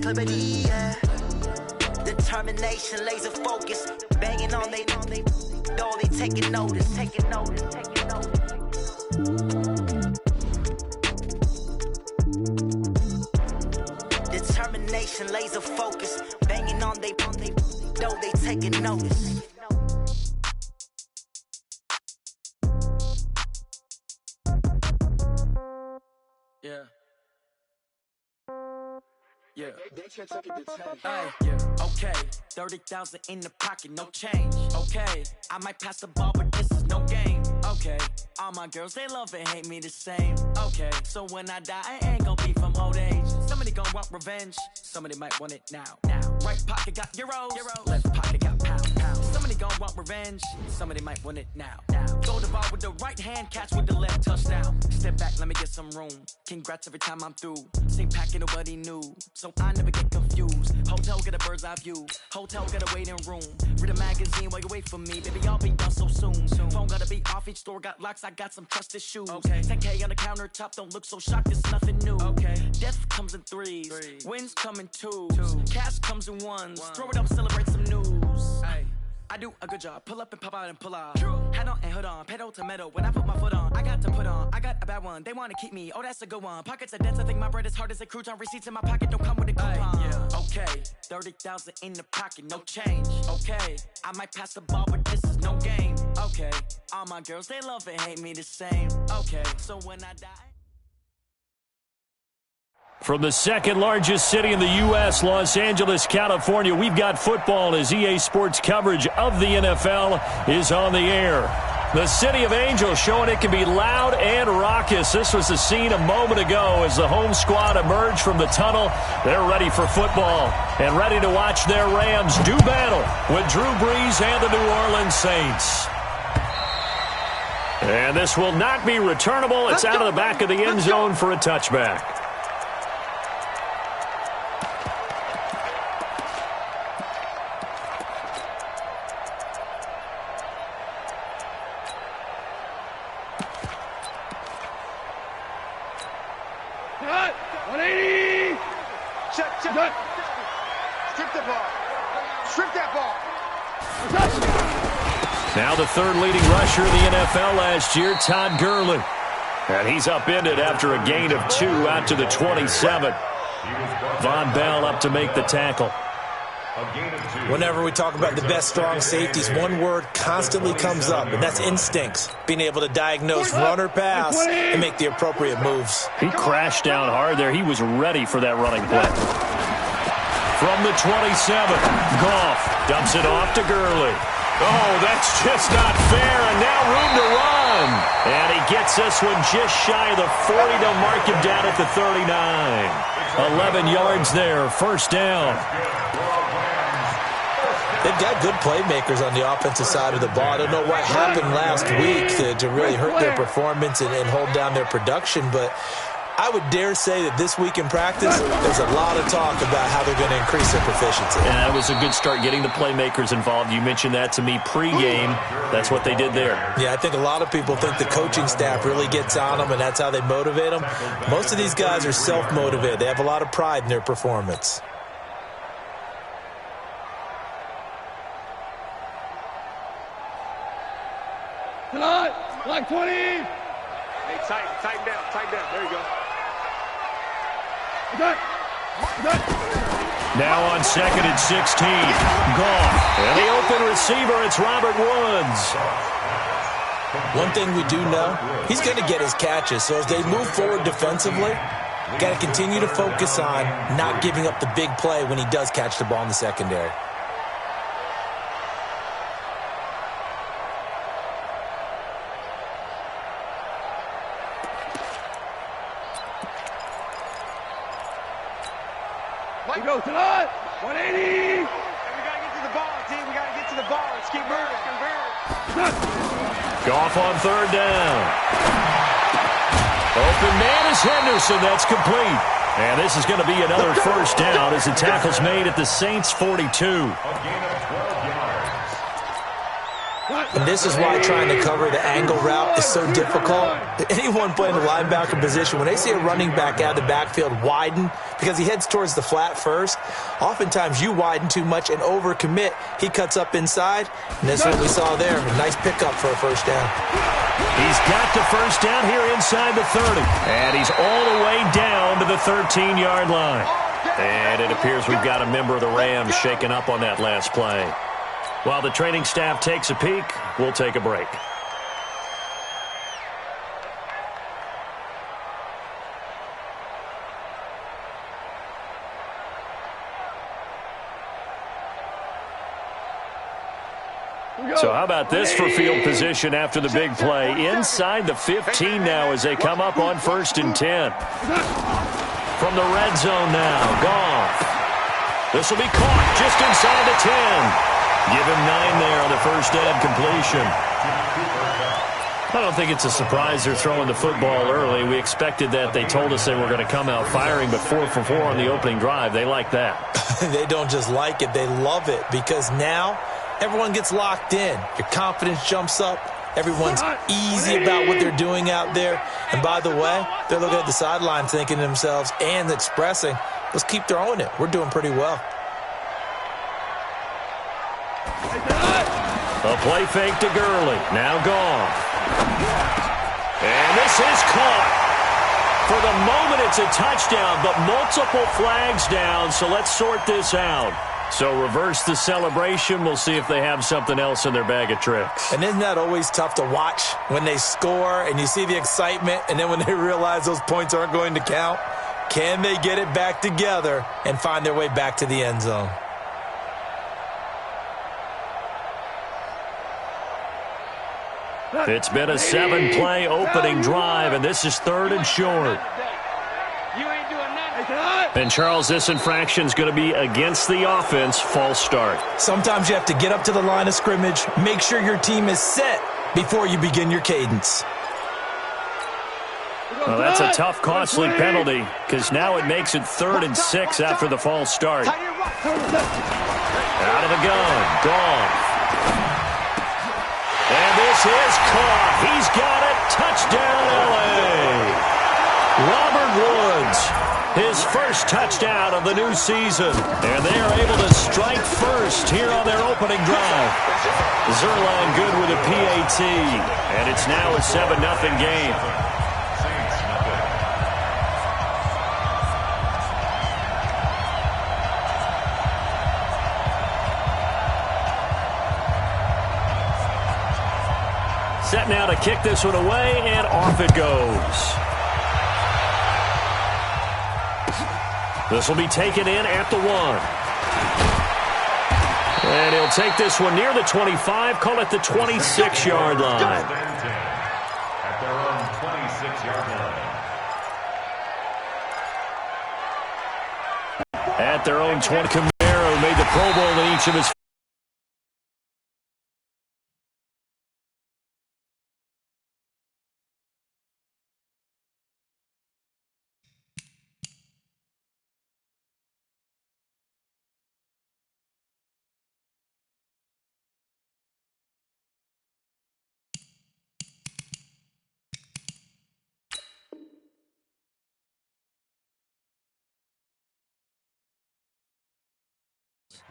proclivity, yeah. Determination, laser focus, banging on they door, they taking notice. Determination, laser focus, banging on they door, they taking notice. Yeah. Okay, 30,000 in the pocket, no change. Okay, I might pass the ball, but this is no game. Okay, all my girls, they love and hate me the same. Okay, so when I die, I ain't gonna be from old age. Somebody gonna want revenge, somebody might want it now. Right pocket got euros, left pocket got pounds. Somebody gonna want revenge, somebody might want it now. Go the ball with the right hand, catch with the left, touchdown. Step back, let me get some room. Congrats every time I'm through. Same packet, nobody knew, so I never get confused. Hotel get a bird's eye view, hotel get a waiting room. Read a magazine while you wait for me, baby, I'll be done so soon. Phone gotta be off, each store got locks, I got some trusted shoes. 10K on the countertop, don't look so shocked, it's nothing new. Death comes in threes, wins come in twos, cash comes in ones. Throw it up, celebrate some news. I do a good job, pull up and pop out and pull out. Head on and hood on, pedal to metal. When I put my foot on, I got to put on. I got a bad one, they wanna keep me, oh that's a good one. Pockets are dense, I think my bread is hard as a crouton. Receipts in my pocket don't come with a coupon. Okay, 30,000 in the pocket, no change. Okay, I might pass the ball, but this is no game. Okay, all my girls, they love and hate me the same. Okay, so when I die. From the second largest city in the U.S., Los Angeles, California, we've got football as EA Sports coverage of the NFL is on the air. The City of Angels showing it can be loud and raucous. This was the scene a moment ago as the home squad emerged from the tunnel. They're ready for football and ready to watch their Rams do battle with Drew Brees and the New Orleans Saints. And this will not be returnable. It's out of the back of the end zone for a touchback. Now the third leading rusher in the NFL last year, Todd Gurley. And he's upended after a gain of 2 out to the 27. Von Bell up to make the tackle. Whenever we talk about the best strong safeties, one word constantly comes up, and that's instincts. Being able to diagnose run or pass and make the appropriate moves. He crashed down hard there. He was ready for that running play. From the 27, Goff dumps it off to Gurley. Oh, that's just not fair, and now room to run. And he gets this one just shy of the 40 to mark him down at the 39. 11 yards there, first down. They've got good playmakers on the offensive side of the ball. I don't know what happened last week to really hurt their performance and hold down their production, but I would dare say that this week in practice, there's a lot of talk about how they're going to increase their proficiency. And that was a good start, getting the playmakers involved. You mentioned that to me pregame. That's what they did there. Yeah, I think a lot of people think the coaching staff really gets on them, and that's how they motivate them. Most of these guys are self-motivated. They have a lot of pride in their performance. Tonight, like 20. Hey, tighten down. There you go. Now on second and 16. Goff. And the open receiver, it's Robert Woods. One thing we do know, he's going to get his catches. So as they move forward defensively, got to continue to focus on not giving up the big play when he does catch the ball in the secondary. We go tonight, 180. Hey, we got to get to the ball, team. We got to get to the ball. Let's keep moving. Goff on third down. Open man is Henderson. That's complete. And this is going to be another first down as the tackle's made at the Saints' 42. And this is why trying to cover the angle route is so difficult. Anyone playing the linebacker position, when they see a running back out of the backfield widen because he heads towards the flat first, oftentimes you widen too much and overcommit. He cuts up inside, and that's what we saw there. A nice pickup for a first down. He's got the first down here inside the 30. And he's all the way down to the 13-yard line. And it appears we've got a member of the Rams shaken up on that last play. While the training staff takes a peek, we'll take a break. So how about this for field position after the big play? Inside the 15 now as they come up on 1st and 10. From the red zone now, Goff. This will be caught just inside the 10. Give him 9 there on the first down completion. I don't think it's a surprise they're throwing the football early. We expected that. They told us they were going to come out firing, but 4 for 4 on the opening drive. They like that. They don't just like it. They love it because now everyone gets locked in. Your confidence jumps up. Everyone's easy about what they're doing out there. And by the way, they're looking at the sideline thinking to themselves and expressing, let's keep throwing it. We're doing pretty well. A play fake to Gurley. Now Goff. And this is caught. For the moment, it's a touchdown, but multiple flags down, so let's sort this out. So reverse the celebration. We'll see if they have something else in their bag of tricks. And isn't that always tough to watch when they score and you see the excitement, and then when they realize those points aren't going to count? Can they get it back together and find their way back to the end zone? It's been a 7-play opening drive, and this is 3rd and short. And, Charles, this infraction is going to be against the offense. False start. Sometimes you have to get up to the line of scrimmage, make sure your team is set before you begin your cadence. Well, that's a tough, costly penalty because now it makes it 3rd and 6 after the false start. Out of the gun. Goff. And this is caught. He's got it. Touchdown, L.A. Robert Woods, his first touchdown of the new season. And they are able to strike first here on their opening drive. Zerline good with a PAT. And it's now a 7-0 game. Set now to kick this one away, and off it goes. This will be taken in at the 1. And he'll take this one near the 25, call it the 26-yard line. At their own 26-yard line. At their own 20, Camaro made the Pro Bowl in each of his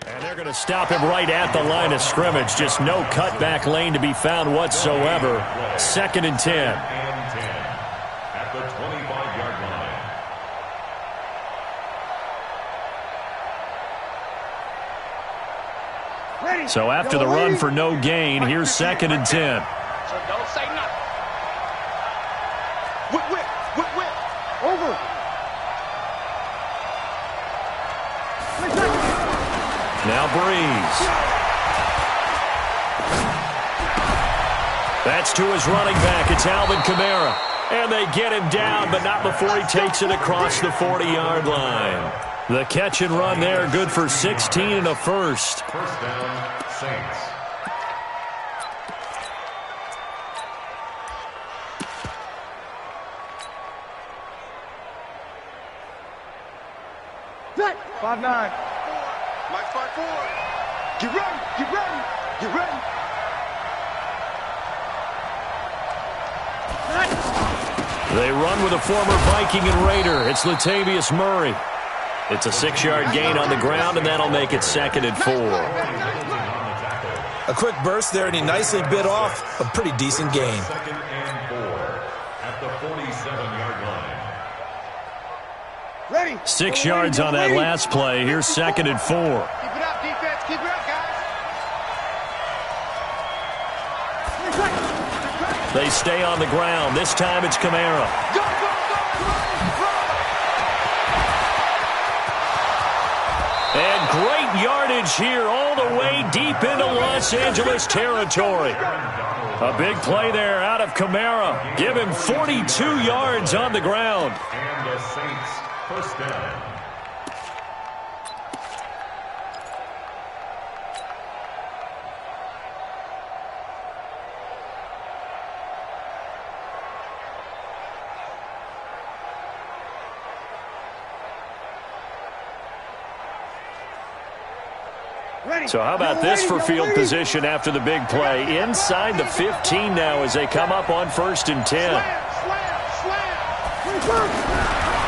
And they're going to stop him right at the line of scrimmage. Just no cutback lane to be found whatsoever. 2nd and 10. At the 25-yard line. So after the run for no gain, here's 2nd and 10. So don't say nothing. Whip. Over. Now Breeze. That's to his running back. It's Alvin Kamara. And they get him down, but not before he takes it across the 40-yard line. The catch and run there, good for 16 and a first. First down, Saints. Set. 5-9. Mike 5-4. Get ready. They run with a former Viking and Raider. It's Latavius Murray. It's a 6-yard gain on the ground, and that'll make it 2nd and 4. A quick burst there, and he nicely bit off a pretty decent gain. 2nd and 4 at the 47-yard line. Ready. 6 yards on that last play. Here's 2nd and 4. Keep it up, defense. Keep it up, guys. They stay on the ground. This time it's Kamara. Go, go, go, run. And great yardage here all the way deep into Los Angeles territory. A big play there out of Kamara. Give him 42 yards on the ground. And the Saints first down. So how about this for field position after the big play? Inside the 15 now as they come up on 1st and 10.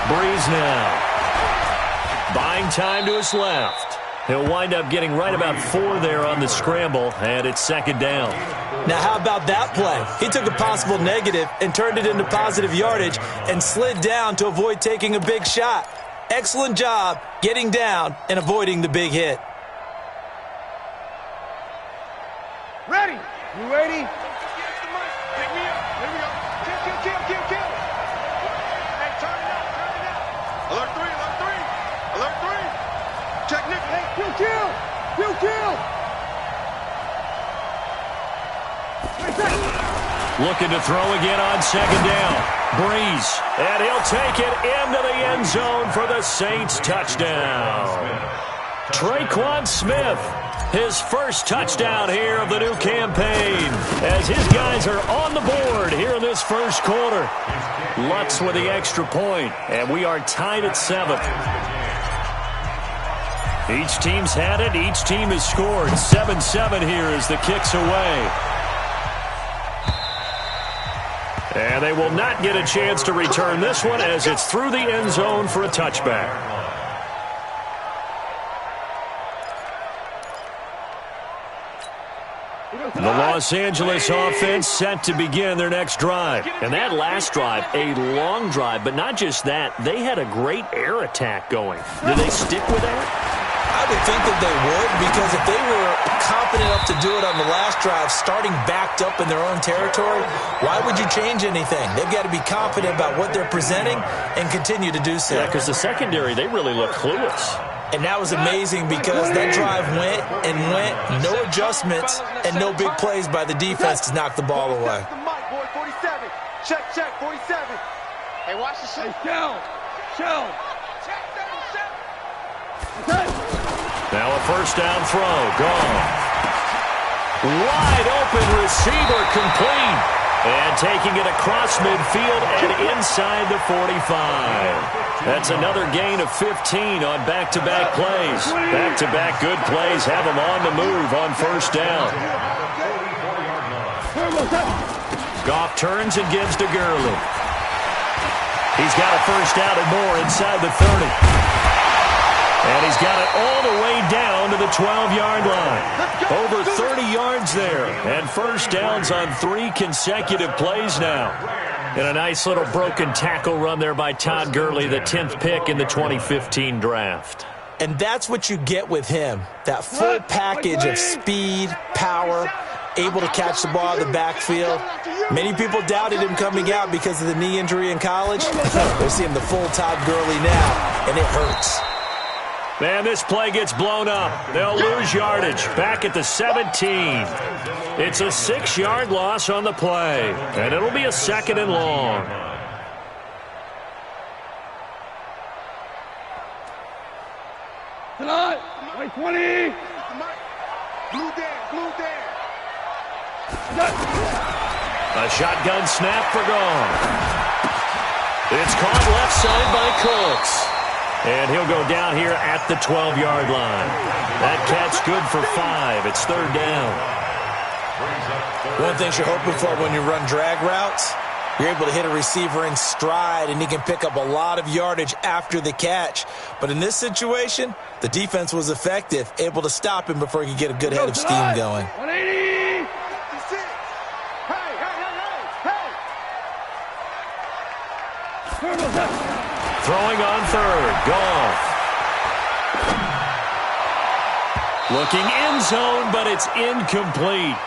Breeze now. Buying time to his left. He'll wind up getting right about 4 there on the scramble, and it's 2nd down. Now, how about that play? He took a possible negative and turned it into positive yardage and slid down to avoid taking a big shot. Excellent job getting down and avoiding the big hit. Ready. You ready? Pick me up. Here we go. Kill. Hey, turn it up. Alert 3. Alert 3. Check Nick. Hey, Kill. Looking to throw again on 2nd down. Breeze. And he'll take it into the end zone for the Saints touchdown. Traquan Smith. His first touchdown here of the new campaign as his guys are on the board here in this first quarter. Lutz with the extra point, and we are tied at 7. Each team's had it. Each team has scored. 7-7 here as the kick's away. And they will not get a chance to return this one as it's through the end zone for a touchback. The Los Angeles offense set to begin their next drive. And that last drive, a long drive, but not just that. They had a great air attack going. Did they stick with that? I would think that they would, because if they were confident enough to do it on the last drive, starting backed up in their own territory, why would you change anything? They've got to be confident about what they're presenting and continue to do so. Yeah, because the secondary, they really look clueless. And that was amazing because that drive went, no adjustments, and no big plays by the defense to knock the ball away. Check, 47. Hey, watch the shot. Shell. Now a first down throw, gone. Wide open receiver, complete. And taking it across midfield and inside the 45. That's another gain of 15 on back-to-back plays. Back-to-back good plays have them on the move on first down. Goff turns and gives to Gurley. He's got a first down and more inside the 30. And he's got it all the way down to the 12-yard line. Over 30 yards there. And first downs on 3 consecutive plays now. And a nice little broken tackle run there by Todd Gurley, the 10th pick in the 2015 draft. And that's what you get with him. That full package of speed, power, able to catch the ball in the backfield. Many people doubted him coming out because of the knee injury in college. We're seeing the full Todd Gurley now, and it hurts. Man, this play gets blown up. They'll lose yardage back at the 17. It's a 6-yard loss on the play, and it'll be a 2nd and long. Tonight, 20. Blue down. A shotgun snap for gone. It's caught left side by Cooks. And he'll go down here at the 12-yard line. That catch good for 5. It's 3rd down. One of the things you're hoping for when you run drag routes You're able to hit a receiver in stride, and he can pick up a lot of yardage after the catch. But in this situation, the defense was effective, able to stop him before he could get a good head of steam going. 180! Throwing on third. Goff. Looking end zone, but it's incomplete.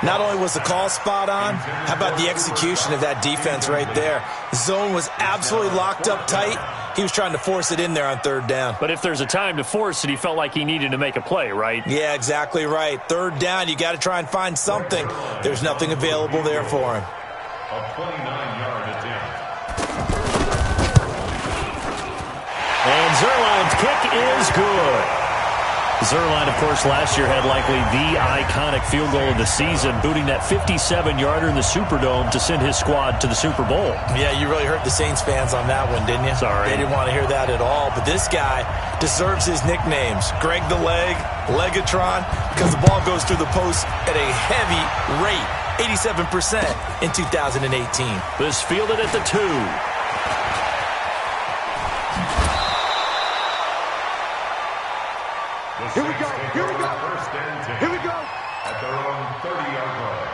Not only was the call spot on, how about the execution of that defense right there? The zone was absolutely locked up tight. He was trying to force it in there on third down. But if there's a time to force it, he felt like he needed to make a play, right? Yeah, exactly right. Third down, you got to try and find something. There's nothing available there for him. A 29-yard attempt. And Zuerlein's kick is good. Zuerlein, of course, last year had likely the iconic field goal of the season, booting that 57-yarder in the Superdome to send his squad to the Super Bowl. Yeah, you really hurt the Saints fans on that one, didn't you? Sorry. They didn't want to hear that at all. But this guy deserves his nicknames. Greg the Leg, Legatron, because the ball goes through the post at a heavy rate, 87% in 2018. This fielded at the 2. Here we go, here we go. First and 10. Here we go. At their own 30-yard line.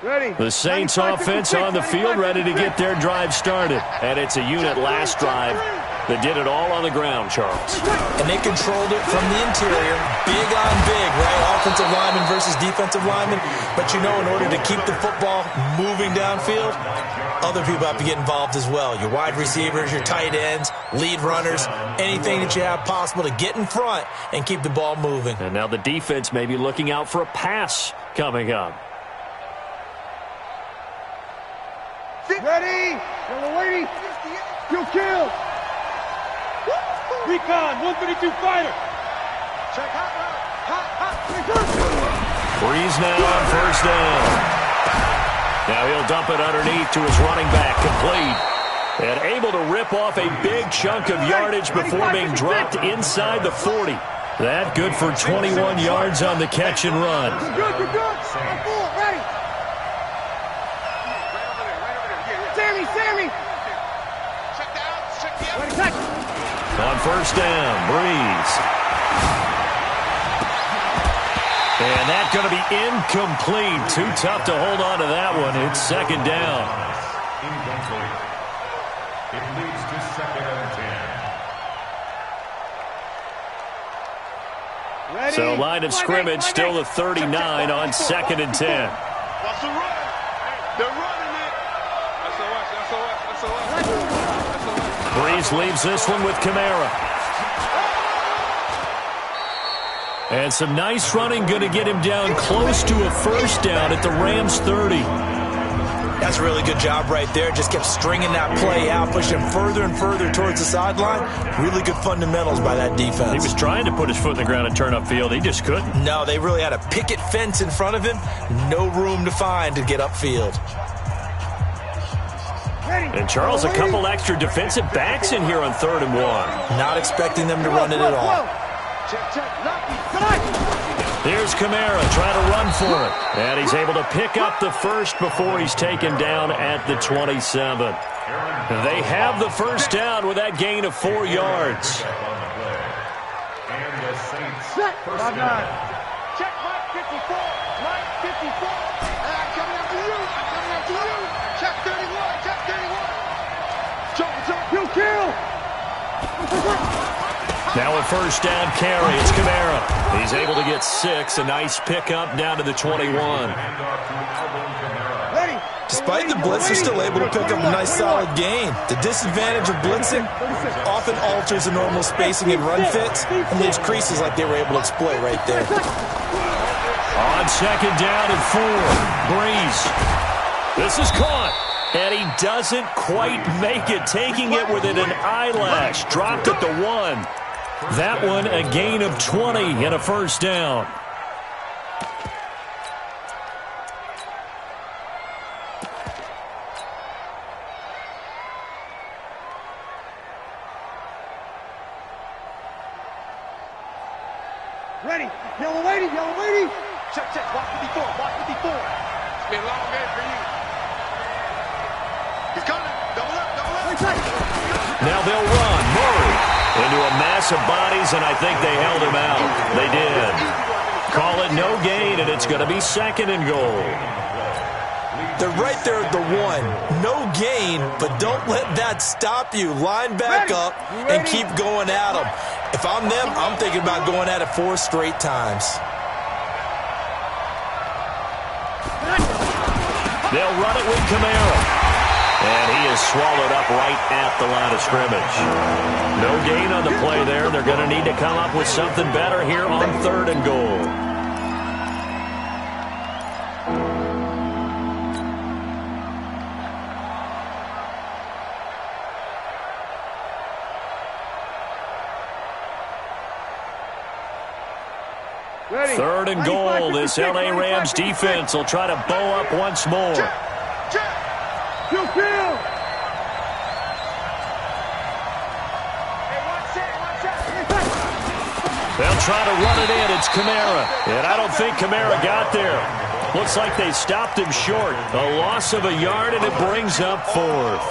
Ready. The Saints offense on the field, ready to get their drive started. And it's a unit last drive that did it all on the ground, Charles. And they controlled it from the interior, big on big, right? Offensive lineman versus defensive lineman. But you know, in order to keep the football moving downfield, other people have to get involved as well. Your wide receivers, your tight ends, lead runners, anything that you have possible to get in front and keep the ball moving. And now the defense may be looking out for a pass coming up. Ready. Yellow lady. You kill. Recon, 132 fighter. Check hot, Breeze now on first down. Now he'll dump it underneath to his running back, complete. And able to rip off a big chunk of yardage before being dropped inside the 40. That good for 21 yards on the catch and run. Good, good, good. On four, ready. Sammy. check the out, check the out. Ready, check. On first down, Breeze. And that's going to be incomplete. Too tough to hold on to that one. It's second down. Incomplete. It leads to second and 10. Ready. So line of scrimmage still the 39 on second and 10. Watch the run. They're running it. SOS. Breeze leaves this one with Kamara. And some nice running, going to get him down close to a first down at the Rams 30. That's a really good job right there. Just kept stringing that play out, pushing him further and further towards the sideline. Really good fundamentals by that defense. He was trying to put his foot in the ground and turn upfield. He just couldn't. No, they really had a picket fence in front of him. No room to find to get upfield. And Charles, a couple extra defensive backs in here on 3rd and 1. Not expecting them to run it at all. Here's Kamara trying to run for it. And he's able to pick up the first before he's taken down at the 27. They have the first down with that gain of 4 yards. And the Saints. Check. 5-9. Check Mike 54. Mike 54. Coming after you. Check 31. Check 31. Jump. You kill. Now a first down carry. It's Kamara. He's able to get 6. A nice pickup down to the 21. Ready. Despite the blitz, they're still able to pick up a nice solid gain. The disadvantage of blitzing often alters the normal spacing and run fits and leaves creases like they were able to exploit right there. On second down and 4. Breeze. This is caught. And he doesn't quite make it, taking it within an eyelash. Dropped at the 1. That one a gain of 20 and a first down. Yellow lady, yellow lady. Check, block 54, block 54. It's been a long game for you. He's coming, double up. Now they'll run. Murray into a mass of bodies, and I think they held him out. They did. Call it no gain, and it's going to be 2nd and goal. They're right there at the 1. No gain, but don't let that stop you. Line back up and keep going at them. If I'm them, I'm thinking about going at it 4 straight times. They'll run it with Kamara. And he is swallowed up right at the line of scrimmage. No gain on the play there. They're going to need to come up with something better here on 3rd and goal. Ready. 3rd and goal. This LA Rams defense will try to bow up once more. Kill. Hey, watch out. They'll try to run it in. It's Kamara. And I don't think Kamara got there. Looks like they stopped him short. A loss of a yard, and it brings up 4th.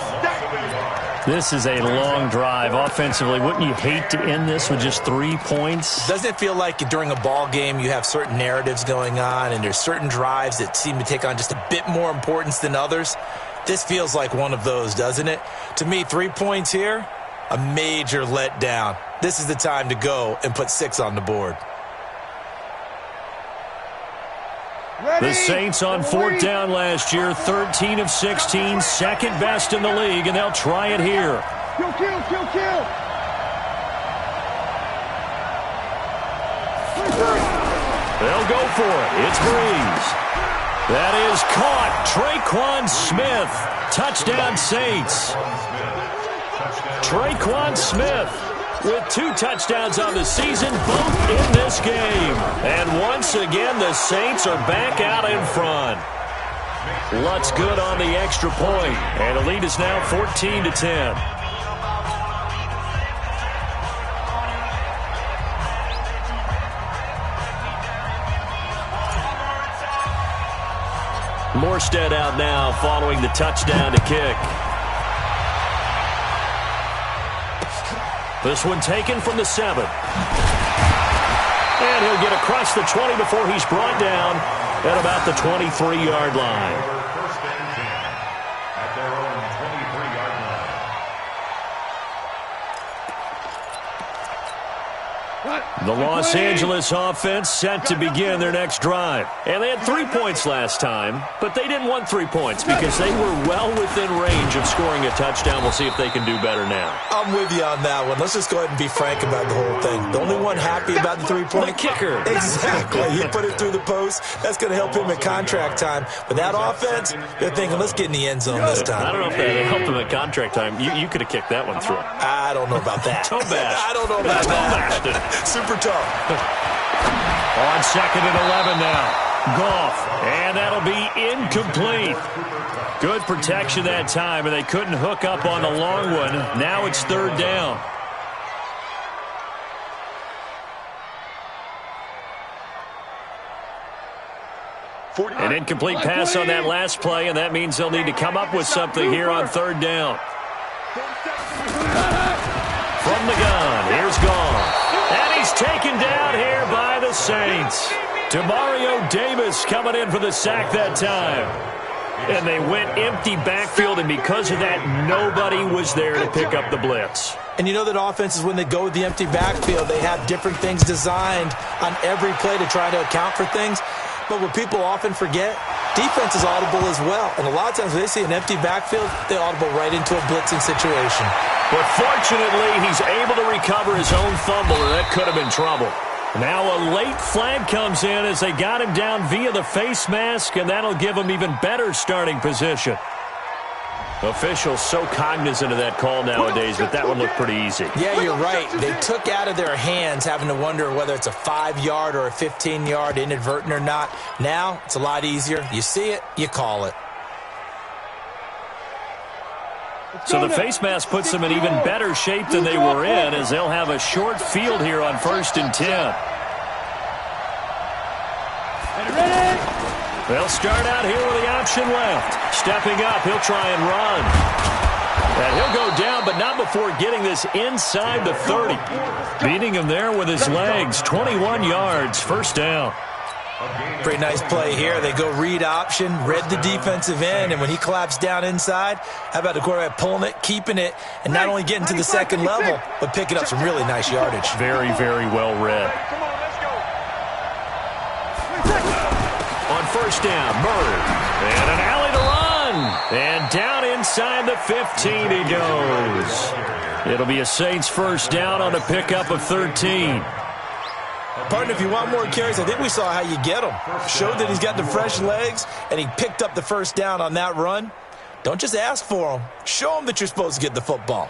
This is a long drive offensively. Wouldn't you hate to end this with just 3 points? Doesn't it feel like during a ball game you have certain narratives going on and there's certain drives that seem to take on just a bit more importance than others? This feels like one of those, doesn't it? To me, 3 points here, a major letdown. This is the time to go and put 6 on the board. The Saints on 4th down last year, 13 of 16, 2nd best in the league, and they'll try it here. Kill. They'll go for it. It's Breeze. That is caught. Traquan Smith. Touchdown Saints. Traquan Smith with 2 touchdowns on the season, both in this game. And once again, the Saints are back out in front. Lutz good on the extra point, and the lead is now 14-10. Morstead out now following the touchdown to kick. This one taken from the 7. And he'll get across the 20 before he's brought down at about the 23-yard line. First and 10 at their own 23-yard line. The Los Angeles offense set to begin their next drive. And they had 3 points last time, but they didn't want 3 points because they were well within range of scoring a touchdown. We'll see if they can do better now. I'm with you on that one. Let's just go ahead and be frank about the whole thing. The only one happy about the 3-point? The kicker. Exactly. He put it through the post. That's going to help him at contract time. But that offense, they're thinking, let's get in the end zone this time. I don't know if that helped him at contract time. You could have kicked that one through. I don't know about that. Toe bash. I don't know about that. Super tough. On 2nd and 11 now. Goff. And that'll be incomplete. Good protection that time, and they couldn't hook up on the long one. Now it's 3rd down. An incomplete pass on that last play, and that means they'll need to come up with something here on 3rd down. From the gun, here's Goff. And he's taken down here by the Saints. Demario Davis coming in for the sack that time. And they went empty backfield, and because of that, nobody was there to pick up the blitz. And you know that offenses, when they go with the empty backfield, they have different things designed on every play to try to account for things. But what people often forget, defense is audible as well. And a lot of times when they see an empty backfield, they audible right into a blitzing situation. But fortunately, he's able to recover his own fumble, and that could have been trouble. Now a late flag comes in as they got him down via the face mask, and that'll give him even better starting position. Officials so cognizant of that call nowadays, but that one looked pretty easy. Yeah, you're right. They took out of their hands having to wonder whether it's a 5-yard or a 15-yard, inadvertent or not. Now it's a lot easier. You see it, you call it. So the face mask puts them in even better shape than they were in, as they'll have a short field here on 1st and 10. They'll start out here with the option left. Stepping up, he'll try and run. And he'll go down, but not before getting this inside the 30. Beating him there with his legs. 21 yards, first down. Pretty nice play here. They go read option, read the defensive end, and when he collapsed down inside, how about the quarterback pulling it, keeping it, and not only getting to the second level, but picking up some really nice yardage. Very, very well read. On first down, Murray. And an alley to run. And down inside the 15 he goes. It'll be a Saints first down on a pickup of 13. Partner, if you want more carries, I think we saw how you get him. Showed that he's got the fresh legs, and he picked up the first down on that run. Don't just ask for him. Show him that you're supposed to get the football.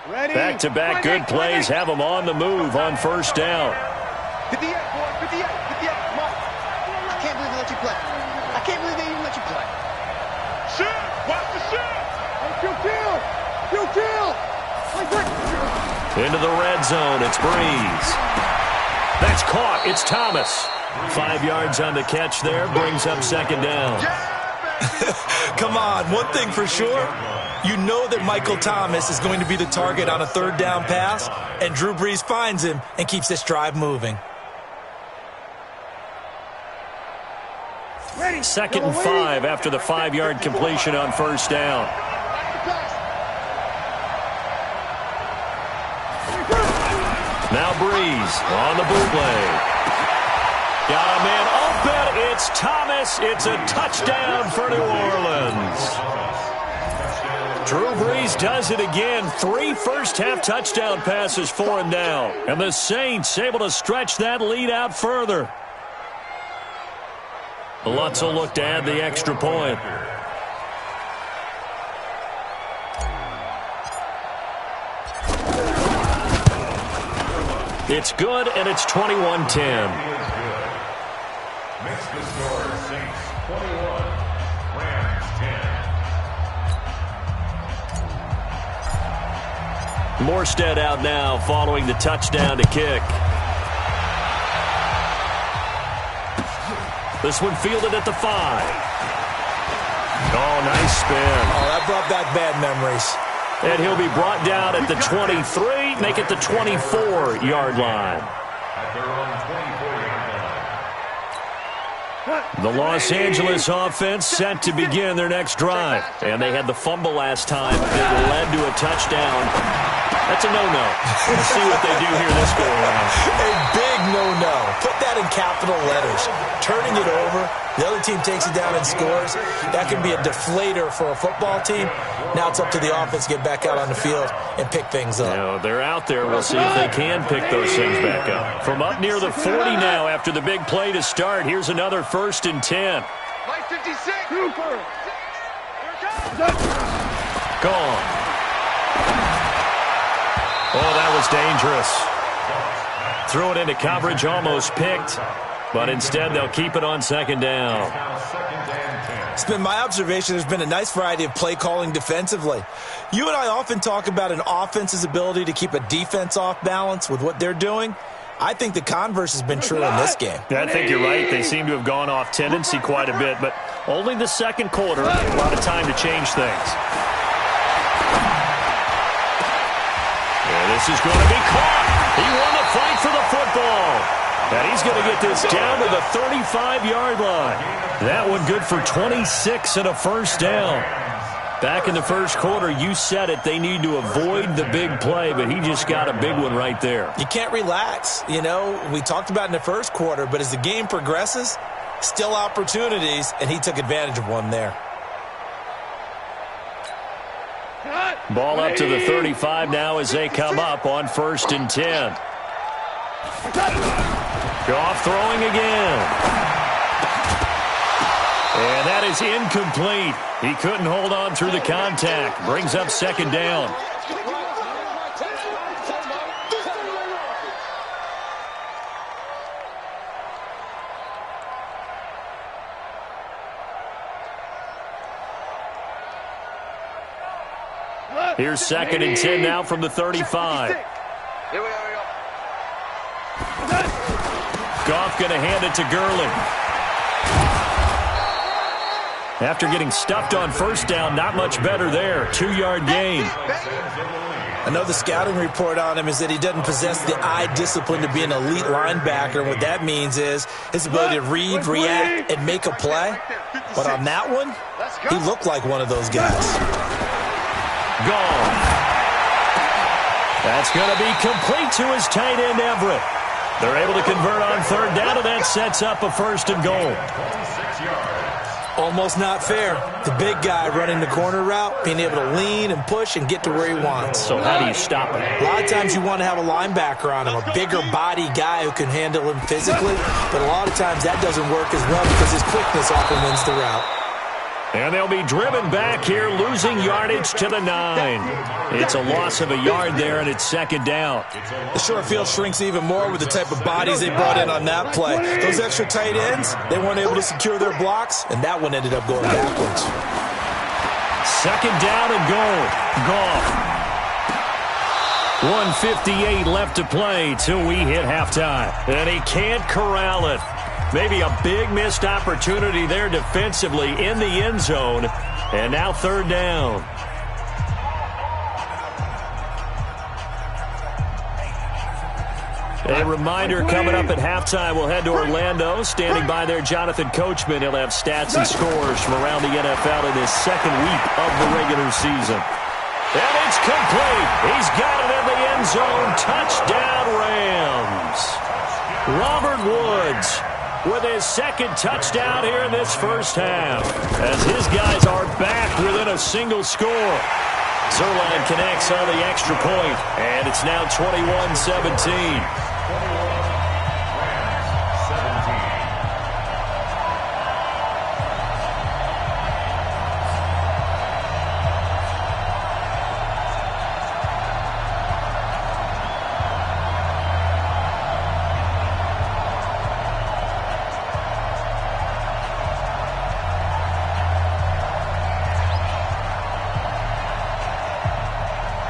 Back-to-back good plays have him on the move on first down. 58, boy, 58, 58. Come on. I can't believe they let you play. I can't believe they even let you play. Shoot! Watch the shoot! Kill! Like that. Into the red zone, it's Breeze. That's caught, it's Thomas. 5 yards on the catch there, brings up second down. Come on, one thing for sure, you know that Michael Thomas is going to be the target on a third down pass, and Drew Brees finds him and keeps this drive moving. Second and 5 after the 5-yard completion on first down. Now Breeze on the bootleg. Got a man open. It's Thomas. It's a touchdown for New Orleans. Drew Brees does it again. 3 first-half touchdown passes for him now. And the Saints able to stretch that lead out further. Lutz will look to add the extra point. It's good, and it's 21-10. Makes the score Saints 21, Rams 10. Morstead out now following the touchdown to kick. This one fielded at the 5. Oh, nice spin. Oh, that brought back bad memories. And he'll be brought down at the 23, make it the 24-yard line. At their own 24-yard line. The Los Angeles offense set to begin their next drive. And they had the fumble last time that led to a touchdown. That's a no-no. We'll see what they do here this go-around. A big no-no. Put that in capital letters. Turning it over. The other team takes it down and scores. That can be a deflator for a football team. Now it's up to the offense to get back out on the field and pick things up. You know, they're out there. We'll see if they can pick those things back up. From up near the 40 now after the big play to start. Here's another 1st and 10. Mike 56. Super. Gone. Oh, that was dangerous. Threw it into coverage, almost picked. But instead, they'll keep it on second down. It's been my observation there's been a nice variety of play calling defensively. You and I often talk about an offense's ability to keep a defense off balance with what they're doing. I think the converse has been true in this game. I think you're right. They seem to have gone off tendency quite a bit, but only the second quarter, a lot of time to change things. And this is going to be caught. He won the fight for the football. And he's going to get this down to the 35-yard line. That one good for 26 and a first down. Back in the first quarter, you said it, they need to avoid the big play, but he just got a big one right there. You can't relax. You know, we talked about in the first quarter, but as the game progresses, still opportunities, and he took advantage of one there. Ball up to the 35 now as they come up on 1st and 10. Goff throwing again. And that is incomplete. He couldn't hold on through the contact. Brings up second down. Here's 2nd and 10 now from the 35. Here we go. Goff going to hand it to Gurley. After getting stuffed on first down, not much better there. 2-yard gain. I know the scouting report on him is that he doesn't possess the eye discipline to be an elite linebacker. And what that means is his ability to read, react, and make a play. But on that one, he looked like one of those guys. Gone. That's going to be complete to his tight end, Everett. They're able to convert on third down, and that sets up a 1st and goal. Almost not fair. The big guy running the corner route, being able to lean and push and get to where he wants. So how do you stop him? A lot of times you want to have a linebacker on him, a bigger body guy who can handle him physically, but a lot of times that doesn't work as well because his quickness often wins the route. And they'll be driven back here, losing yardage to the 9. It's a loss of a yard there, and it's 2nd down. The short field shrinks even more with the type of bodies they brought in on that play. Those extra tight ends, they weren't able to secure their blocks, and that one ended up going backwards. 2nd down and goal. Goff. 1:58 left to play till we hit halftime. And he can't corral it. Maybe a big missed opportunity there defensively in the end zone. And now 3rd down. A reminder coming up at halftime, we'll head to Orlando. Standing by there, Jonathan Coachman. He'll have stats and scores from around the NFL in his 2nd week of the regular season. And it's complete. He's got it in the end zone. Touchdown, Rams. Robert Woods with his 2nd touchdown here in this first half, as his guys are back within a single score. Zuerlein connects on the extra point, and it's now 21-17.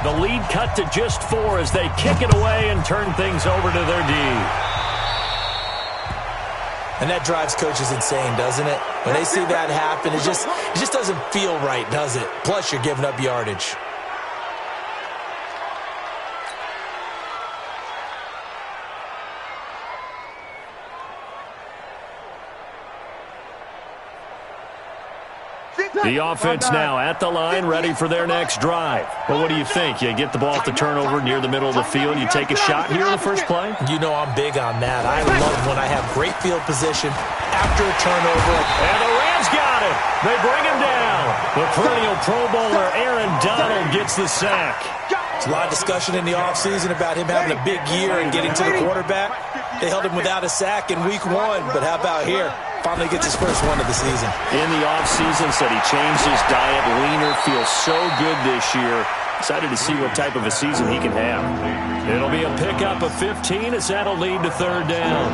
The lead cut to just 4 as they kick it away and turn things over to their D. And that drives coaches insane, doesn't it? When they see that happen, it just doesn't feel right, does it? Plus, you're giving up yardage. The offense now at the line, ready for their next drive. Well, what do you think? You get the ball at the turnover near the middle of the field, you take a shot here in the first play? You know I'm big on that. I love when I have great field position after a turnover. And the Rams got it. They bring him down. The perennial Pro Bowler Aaron Donald gets the sack. There's a lot of discussion in the offseason about him having a big year and getting to the quarterback. They held him without a sack in week 1, but how about here? Finally gets his first one of the season. In the offseason, said he changed his diet, leaner, feels so good this year. Excited to see what type of a season he can have. It'll be a pickup of 15 as that'll lead to 3rd down.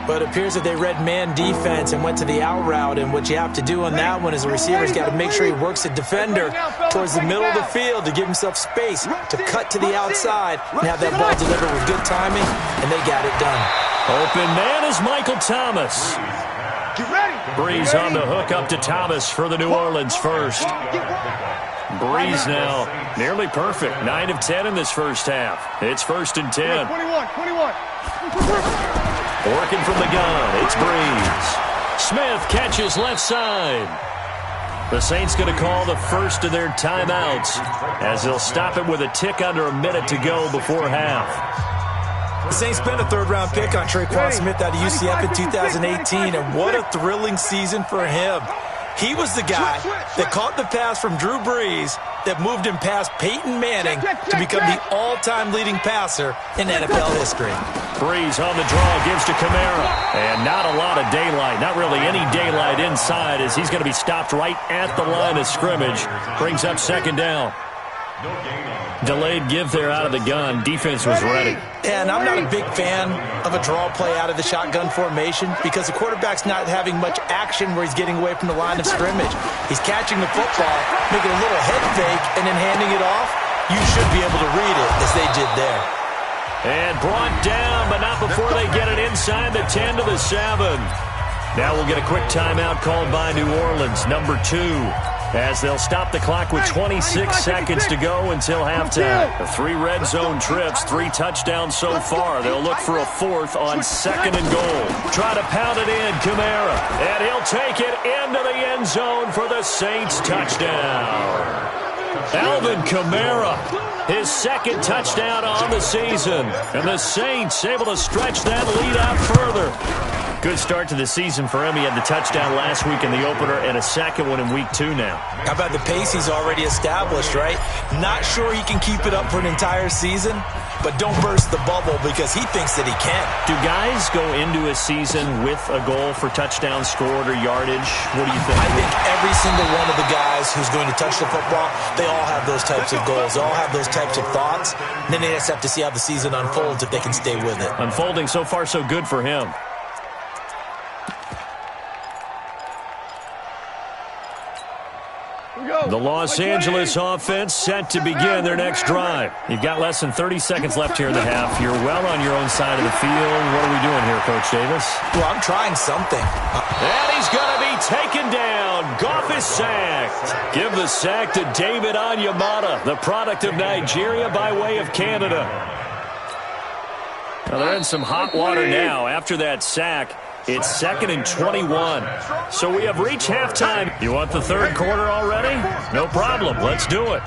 But it appears that they read man defense and went to the out route, and what you have to do on that one is the receiver's got to make sure he works the defender towards the middle of the field to give himself space to cut to the outside and have that ball delivered with good timing, and they got it done. Open man is Michael Thomas. Breeze on the hook up to Thomas for the New Orleans first. Breeze now nearly perfect. 9 of 10 in this first half. It's 1st and 10. 21. Working from the gun, it's Breeze. Smith catches left side. The Saints going to call the first of their timeouts as they'll stop it with a tick under a minute to go before half. The Saints spent a 3rd-round pick on Traquan Smith out of UCF in 2018, and what a thrilling season for him. He was the guy that caught the pass from Drew Brees that moved him past Peyton Manning to become the all-time leading passer in NFL history. Brees on the draw, gives to Kamara. And not a lot of daylight, not really any daylight inside as he's going to be stopped right at the line of scrimmage. Brings up 2nd down. Delayed give there out of the gun. Defense was ready. And I'm not a big fan of a draw play out of the shotgun formation because the quarterback's not having much action where he's getting away from the line of scrimmage. He's catching the football, making a little head fake, and then handing it off. You should be able to read it as they did there. And brought down, but not before they get it inside the 10 to the 7. Now we'll get a quick timeout called by New Orleans, number 2, as they'll stop the clock with 26 seconds to go until halftime. 3 red zone trips, 3 touchdowns so far. They'll look for a 4th on 2nd and goal. Try to pound it in, Kamara, and he'll take it into the end zone for the Saints touchdown. Alvin Kamara, his 2nd touchdown on the season. And the Saints able to stretch that lead out further. Good start to the season for him. He had the touchdown last week in the opener and a 2nd one in week 2 now. How about the pace he's already established, right? Not sure he can keep it up for an entire season, but don't burst the bubble because he thinks that he can. Do guys go into a season with a goal for touchdowns scored or yardage? What do you think? I think every single one of the guys who's going to touch the football, they all have those types of goals. They all have those types of thoughts. And then they just have to see how the season unfolds if they can stay with it. Unfolding so far so good for him. The Los Angeles offense set to begin their next drive. You've got less than 30 seconds left here in the half. You're well on your own side of the field. What are we doing here, Coach Davis? Well, I'm trying something. And he's going to be taken down. Goff is sacked. Give the sack to David Onyemata, the product of Nigeria by way of Canada. Well, they're in some hot water now after that sack. It's 2nd and 21. So we have reached halftime. You want the 3rd quarter already? No problem. Let's do it.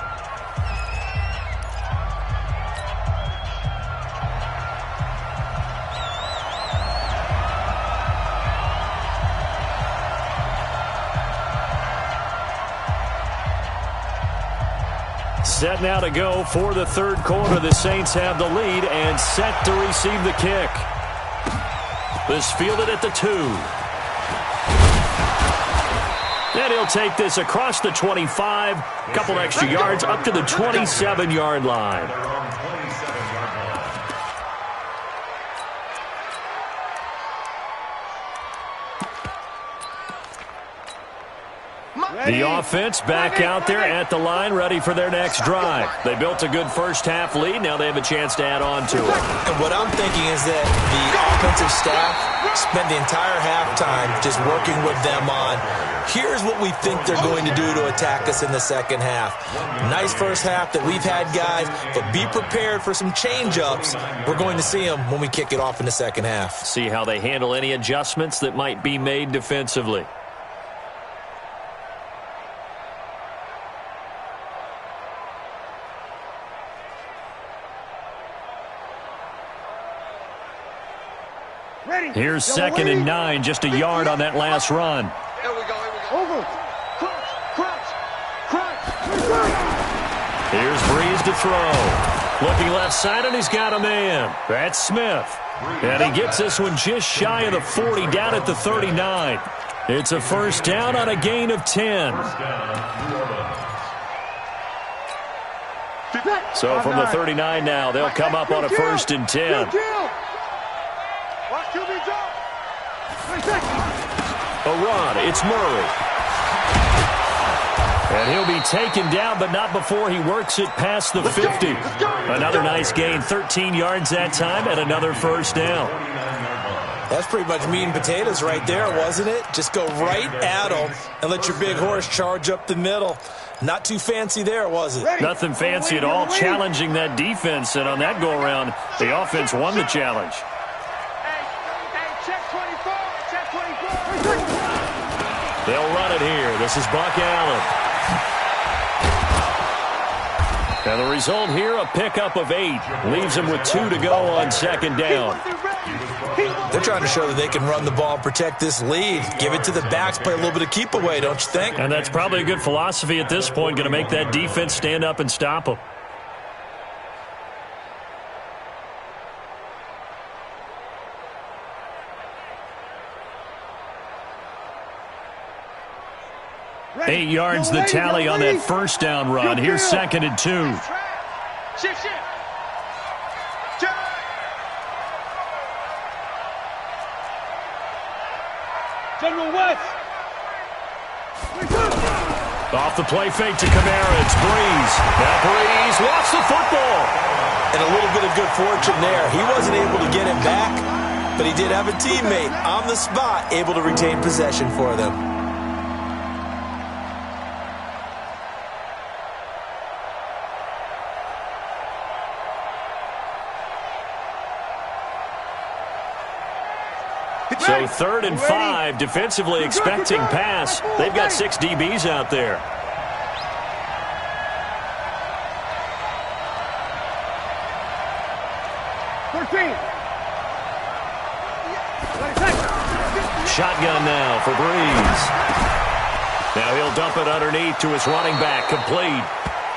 Set now to go for the 3rd quarter. The Saints have the lead and set to receive the kick. This fielded at the 2. And he'll take this across the 25. A couple extra yards up to the 27-yard line. The offense back out there at the line, ready for their next drive. They built a good first-half lead. Now they have a chance to add on to it. And what I'm thinking is that the offensive staff spent the entire halftime just working with them on, here's what we think they're going to do to attack us in the second half. Nice first half that we've had, guys, but be prepared for some change-ups. We're going to see them when we kick it off in the second half. See how they handle any adjustments that might be made defensively. Here's 2nd and 9, just a yard on that last run. Here we go. Over. Crunch. Here's Breeze to throw. Looking left side, and he's got a man. That's Smith. And he gets this one just shy of the 40, down at the 39. It's a first down on a gain of 10. So from the 39 now, they'll come up on a 1st and 10. A run, it's Murray. And he'll be taken down, but not before he works it past the 50. Another nice gain, 13 yards that time, and another first down. That's pretty much meat and potatoes right there, wasn't it? Just go right at them and let your big horse charge up the middle. Not too fancy there, was it? Nothing fancy at all, challenging that defense, and on that go-around, the offense won the challenge. They'll run it here. This is Buck Allen. And the result here, a pickup of 8. Leaves them with 2 to go on 2nd down. They're trying to show that they can run the ball and protect this lead. Give it to the backs, play a little bit of keep away, don't you think? And that's probably a good philosophy at this point, going to make that defense stand up and stop them. Ready. 8 yards the tally on that first down run. Here's 2nd and 2. Shift. General West. Off the play fake to Kamara, it's Breeze. Now Breeze lost the football. And a little bit of good fortune there. He wasn't able to get it back, but he did have a teammate on the spot able to retain possession for them. So 3rd and 5, defensively expecting pass. They've got 6 DBs out there. Shotgun now for Breeze. Now he'll dump it underneath to his running back, complete.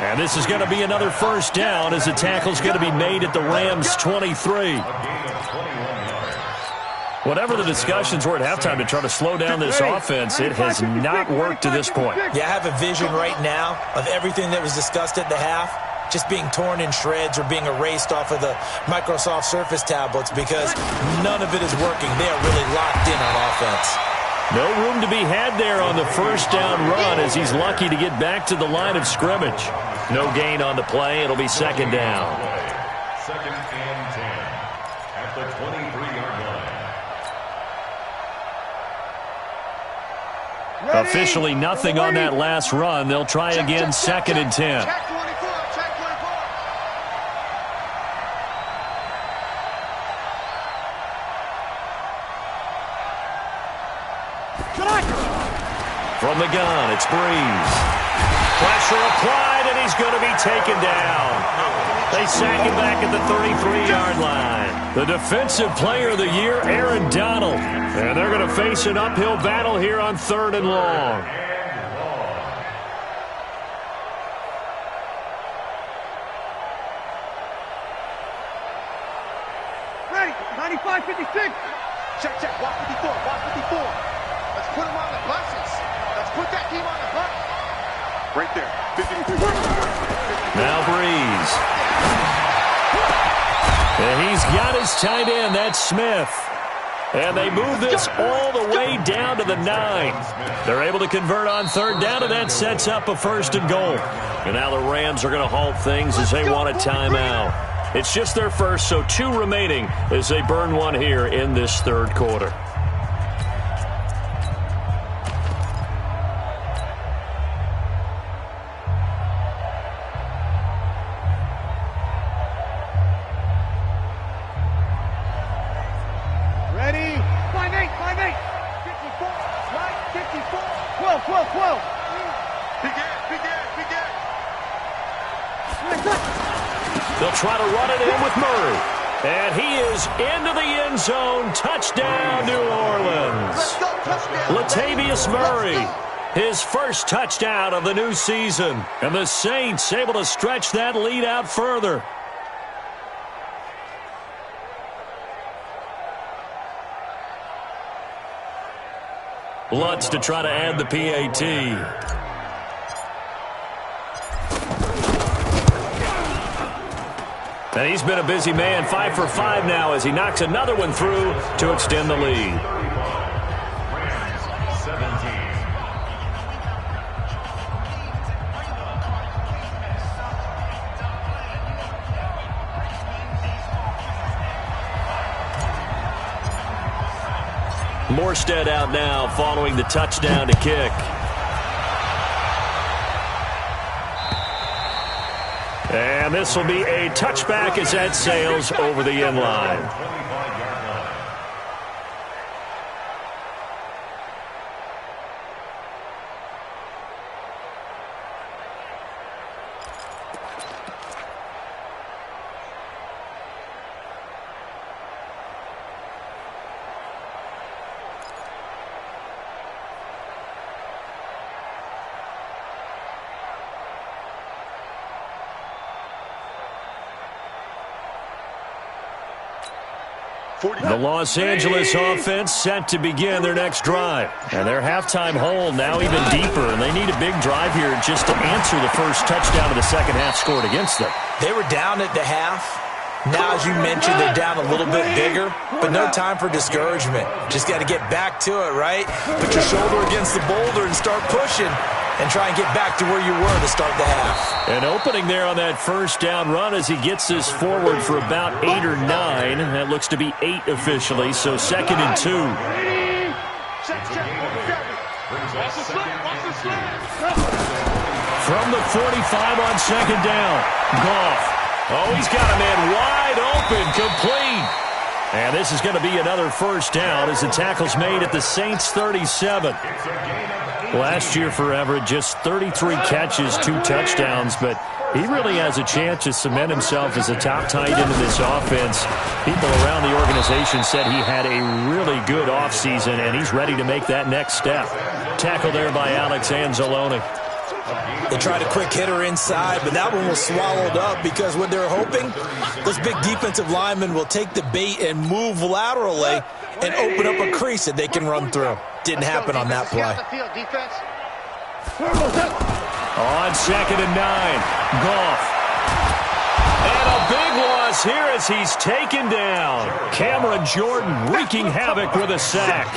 And this is going to be another first down as the tackle's going to be made at the Rams' 23. Whatever the discussions were at halftime to try to slow down this offense, it has not worked to this point. Yeah, I have a vision right now of everything that was discussed at the half just being torn in shreds or being erased off of the Microsoft Surface tablets because none of it is working. They are really locked in on offense. No room to be had there on the first down run as he's lucky to get back to the line of scrimmage. No gain on the play. It'll be 2nd down. 2nd and 10 at the 23-yard line. Officially nothing on that last run. They'll try again, 2nd and 10. Check 24, check 24. From the gun, it's Breeze. Pressure applied, and he's going to be taken down. They sack him back at the 33-yard line. The defensive player of the year, Aaron Donald. And they're going to face an uphill battle here on 3rd and long. Ready, 95-56. Check, check, watch 54, watch 54. Let's put him on the buses. Let's put that team on the bus. Right there, 54. Now Breeze. And he's got his tight end, that's Smith. And they move this all the way down to the 9. They're able to convert on 3rd down, and that sets up a 1st and goal. And now the Rams are going to halt things as they want a timeout. It's just their first, so 2 remaining as they burn one here in this 3rd quarter. Ready, 5-8, 5-8. 54, right, 54. 12, 12, 12. Begin. They'll try to run it in with Murray. And he is into the end zone. Touchdown, New Orleans. Latavius Murray, his first touchdown of the new season. And the Saints able to stretch that lead out further. Lutz to try to add the PAT. And he's been a busy man, 5 for 5 now as he knocks another one through to extend the lead. Morstead out now following the touchdown to kick. And this will be a touchback as that sails over the end line. The Los Angeles offense set to begin their next drive. And their halftime hole now even deeper, and they need a big drive here just to answer the first touchdown of the second half scored against them. They were down at the half. Now, as you mentioned, they're down a little bit bigger, but no time for discouragement. Just got to get back to it, right? Put your shoulder against the boulder and start pushing. and try and get back to where you were to start the half. An opening there on that first down run as he gets this forward for about 8 or 9. That looks to be 8 officially, so 2nd and 2. From the 45 on 2nd down, Goff. Oh, he's got a man wide open, complete. And this is going to be another first down as the tackle's made at the Saints' 37. Last year for Everett, just 33 catches, 2 touchdowns, but he really has a chance to cement himself as a top tight end in this offense. People around the organization said he had a really good offseason, and he's ready to make that next step. Tackle there by Alex Anzalone. They tried a quick hitter inside, but that one was swallowed up because what they're hoping, those big defensive linemen will take the bait and move laterally and open up a crease that they can run through. Didn't happen on that play. On 2nd and 9, Goff. And a big loss here as he's taken down. Cameron Jordan wreaking havoc with a sack.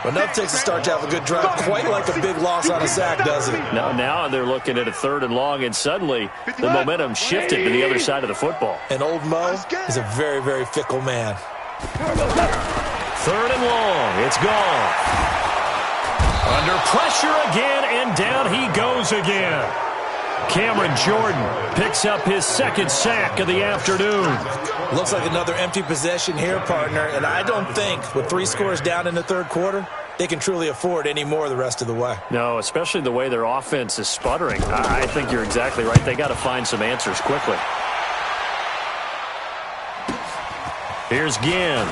Enough takes to start to have a good drive, quite like a big loss on a sack, doesn't it? Now they're looking at a 3rd and long, and suddenly the momentum shifted to the other side of the football. And old Mo is a very, very fickle man. 3rd and long, it's gone. Under pressure again, and down he goes again. Cameron Jordan picks up his 2nd sack of the afternoon. Looks like another empty possession here, partner, and I don't think with 3 scores down in the 3rd quarter, they can truly afford any more the rest of the way. No, especially the way their offense is sputtering. I think you're exactly right. They got to find some answers quickly. Here's Ginn.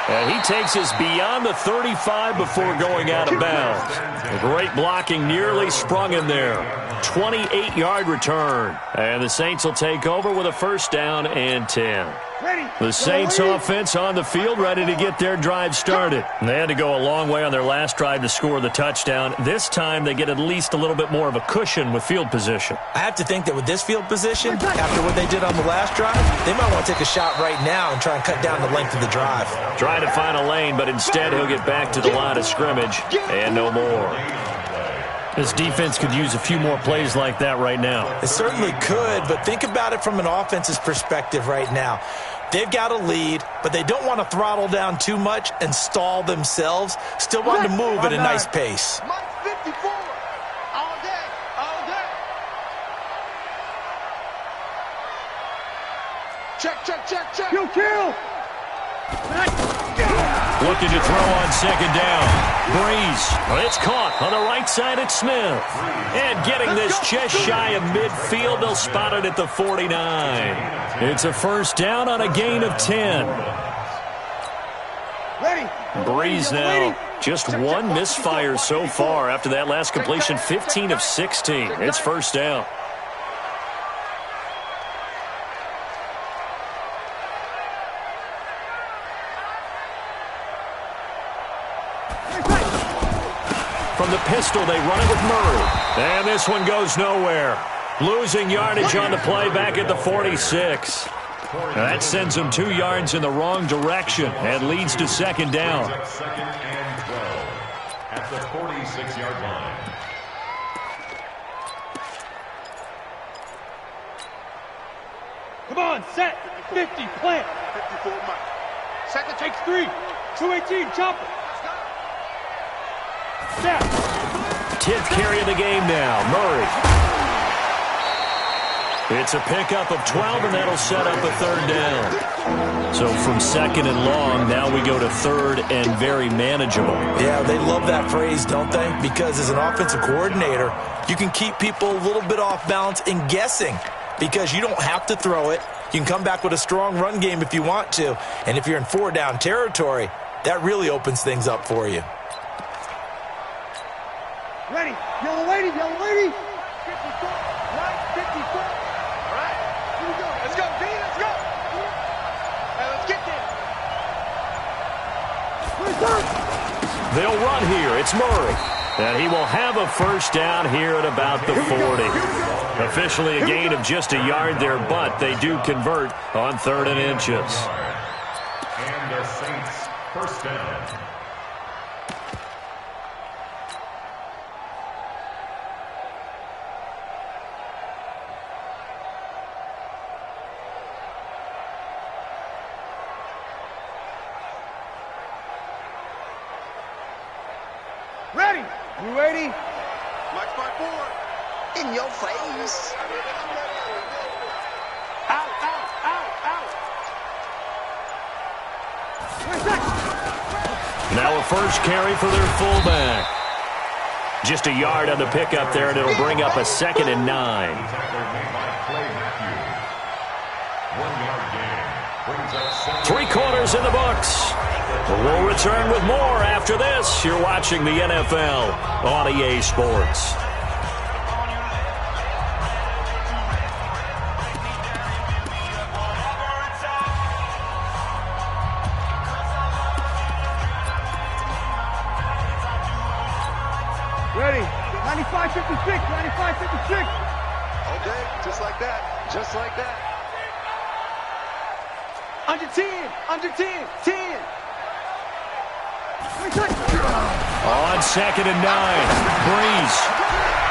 And he takes us beyond the 35 before going out of bounds. A great blocking nearly sprung in there. 28-yard return. And the Saints will take over with a 1st down and 10. The Saints offense on the field ready to get their drive started. They had to go a long way on their last drive to score the touchdown. This time they get at least a little bit more of a cushion with field position. I have to think that with this field position, after what they did on the last drive, they might want to take a shot right now and try and cut down the length of the drive. Trying to find a lane, but instead he'll get back to the line of scrimmage and no more. This defense could use a few more plays like that right now. It certainly could, but think about it from an offense's perspective right now. They've got a lead, but they don't want to throttle down too much and stall themselves. Still want to move at a nice pace. Mike 54. All day. All day. Check, check, check, check. Kill. Looking to throw on 2nd down. Breeze. It's caught on the right side at Smith. And getting this just shy of midfield, they'll spot it at the 49. It's a 1st down on a gain of 10. Breeze now. Just 1 misfire so far after that last completion. 15 of 16. It's 1st down. From the pistol, they run it with Murray. And this one goes nowhere. Losing yardage on the play back at the 46. That sends them 2 yards in the wrong direction and leads to 2nd down. 2nd and 12 at the 46-yard line. Come on, set. 50, plant. 54, Mike. Second Takes 3. 218, chopper. Set. 10th carry of the game now. Murray. It's a pickup of 12, and that'll set up a 3rd down. So from 2nd and long, now we go to 3rd and very manageable. Yeah, they love that phrase, don't they? Because as an offensive coordinator, you can keep people a little bit off balance and guessing because you don't have to throw it. You can come back with a strong run game if you want to. And if you're in 4-down territory, that really opens things up for you. Ready. Yellow lady. 54. Right, 54. All right. Here we go. Let's go, D. Let's go. Hey, let's get there. They'll run here. It's Murray. And he will have a 1st down here at about the 40. Officially a gain of just a yard there, but they do convert on 3rd and inches. And the Saints 1st down. Ready. You ready? Mike 5-4. In your face. Out, out, out, out. Now a first carry for their fullback. Just a yard on the pickup there, and it'll bring up a 2nd and 9. 3 quarters in the books. We'll return with more after this. You're watching the NFL on EA Sports. Ready. 95-56, 95-56. Okay, just like that. Just like that. Under 10, under 10, 10. On 2nd and 9. Breeze.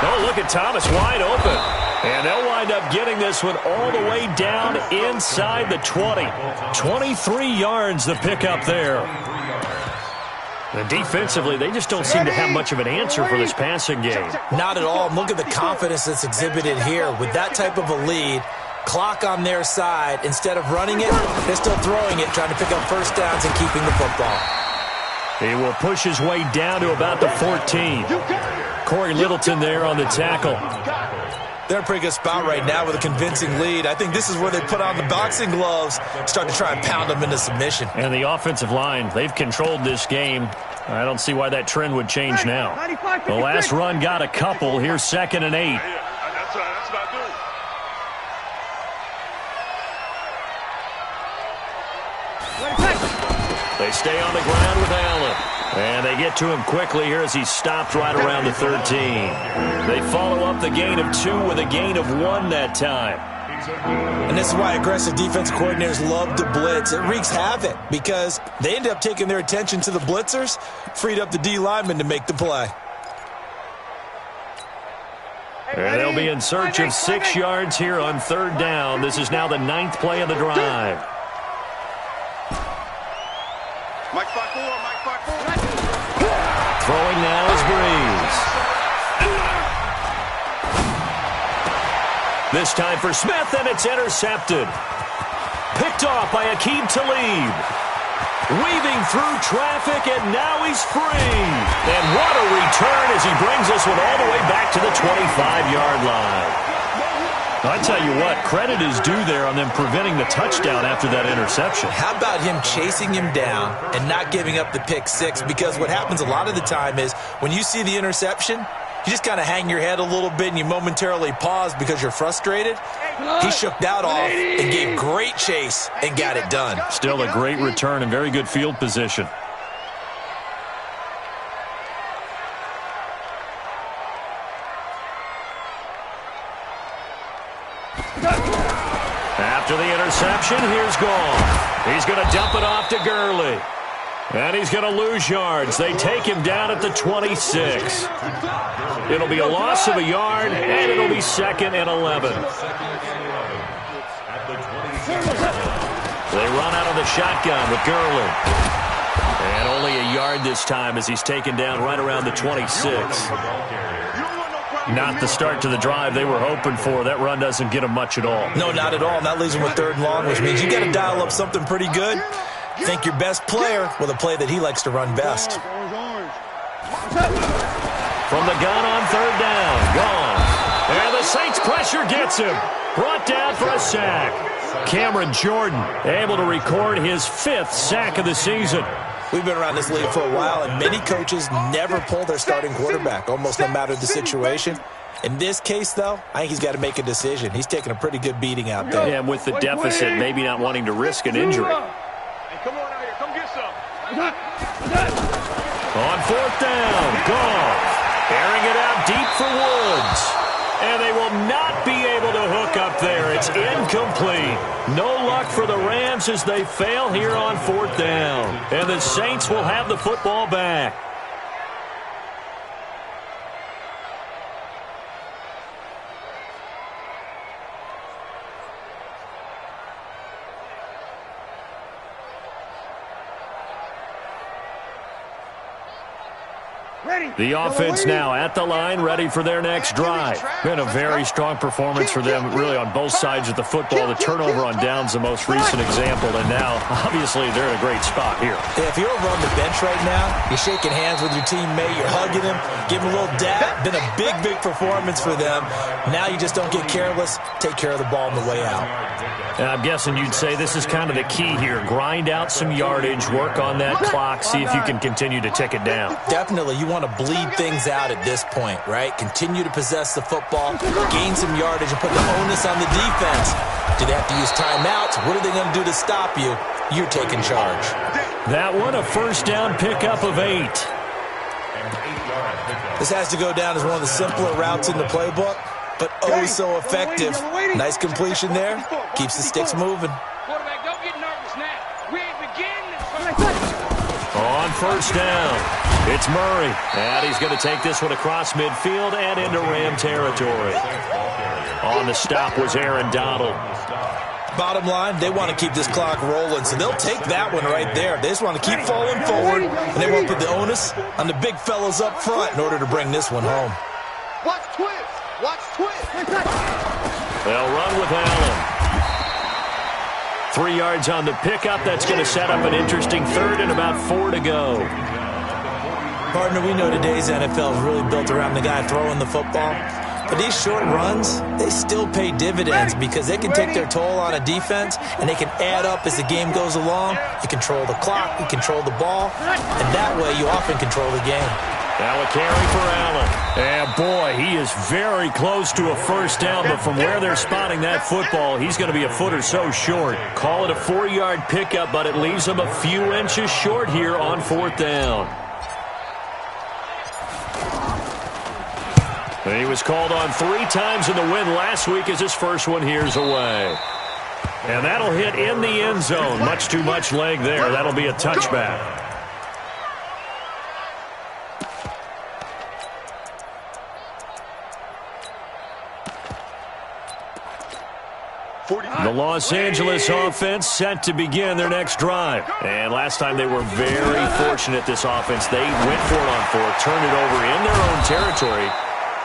Oh, look at Thomas wide open. And they'll wind up getting this one all the way down inside the 20. 23 yards the pickup there. And defensively, they just don't seem to have much of an answer for this passing game. Not at all. Look at the confidence that's exhibited here. With that type of a lead, clock on their side, instead of running it, they're still throwing it, trying to pick up first downs and keeping the football. He will push his way down to about the 14. Corey Littleton there on the tackle. They're in a pretty good spot right now with a convincing lead. I think this is where they put on the boxing gloves, start to try and pound them into submission. And the offensive line, they've controlled this game. I don't see why that trend would change now. The last run got a couple. Here's 2nd and 8. Yeah, that's what I do. They stay on the ground with Allen. And they get to him quickly here as he's stopped right around the 13. They follow up the gain of 2 with a gain of 1 that time. And this is why aggressive defensive coordinators love to blitz. It wreaks havoc because they end up taking their attention to the blitzers, freed up the D lineman to make the play. And they'll be in search of 6 yards here on 3rd down. This is now the 9th play of the drive. Mike 5-4, Mike 5-4. Throwing now is Breeze. This time for Smith, and it's intercepted. Picked off by Aqib Talib. Weaving through traffic, and now he's free. And what a return as he brings this one all the way back to the 25-yard line. I tell you what, credit is due there on them preventing the touchdown after that interception. How about him chasing him down and not giving up the pick 6? Because what happens a lot of the time is when you see the interception, you just kind of hang your head a little bit and you momentarily pause because you're frustrated. He shook that off and gave great chase and got it done. Still a great return and very good field position. After the interception, here's Gall. He's going to dump it off to Gurley. And he's going to lose yards. They take him down at the 26. It'll be a loss of a yard, and it'll be 2nd and 11. They run out of the shotgun with Gurley. And only a yard this time as he's taken down right around the 26. Not the start to the drive they were hoping for. That run doesn't get them much at all. No, not at all. And that leaves them with 3rd and long, which means you got to dial up something pretty good. Think your best player with a play that he likes to run best. From the gun on 3rd down. Gone. And the Saints pressure gets him. Brought down for a sack. Cameron Jordan able to record his 5th sack of the season. We've been around this league for a while, and many coaches never pull their starting quarterback, almost no matter the situation. In this case, though, I think he's got to make a decision. He's taking a pretty good beating out there. Yeah, with the deficit, maybe not wanting to risk an injury. Hey, come on out here. Come get some. On 4th down, Gall. Airing it out deep for Woods. And they will not be able to hook up there. It's incomplete. No luck for the Rams as they fail here on 4th down. And the Saints will have the football back. The offense now at the line, ready for their next drive. Been a very strong performance for them, really, on both sides of the football. The turnover on downs, the most recent example, and now, obviously, they're in a great spot here. Yeah, if you're over on the bench right now, you're shaking hands with your teammate, you're hugging him, giving him a little dab. Been a big, big performance for them. Now you just don't get careless. Take care of the ball on the way out. And I'm guessing you'd say this is kind of the key here. Grind out some yardage, work on that clock, see if you can continue to tick it down. Definitely. You want to bleed things out at this point, right? Continue to possess the football, gain some yardage, and put the onus on the defense. Do they have to use timeouts? What are they going to do to stop you? You're taking charge. That one, a first down pickup of 8. This has to go down as one of the simpler routes in the playbook, but oh so effective. Nice completion there. Keeps the sticks moving. Quarterback, don't get nervous now. We ain't beginning. On first down, it's Murray. And he's going to take this one across midfield and into Ram territory. On the stop was Aaron Donald. Bottom line, they want to keep this clock rolling, so they'll take that one right there. They just want to keep falling forward, and they want to put the onus on the big fellas up front in order to bring this one home. Watch twist. Watch twist. They'll run with Allen. 3 yards on the pickup. That's going to set up an interesting third and about 4 to go. Partner, we know today's NFL is really built around the guy throwing the football. But these short runs, they still pay dividends because they can take their toll on a defense and they can add up as the game goes along. You control the clock, you control the ball, and that way you often control the game. Now a carry for Allen. And boy, he is very close to a first down, but from where they're spotting that football, he's going to be a foot or so short. Call it a 4-yard pickup, but it leaves him a few inches short here on 4th down. And he was called on 3 times in the win last week as his first one here's away. And that'll hit in the end zone. Much too much leg there. That'll be a touchback. The Los Angeles offense set to begin their next drive. And last time they were very fortunate, this offense. They went for it on 4th, turned it over in their own territory,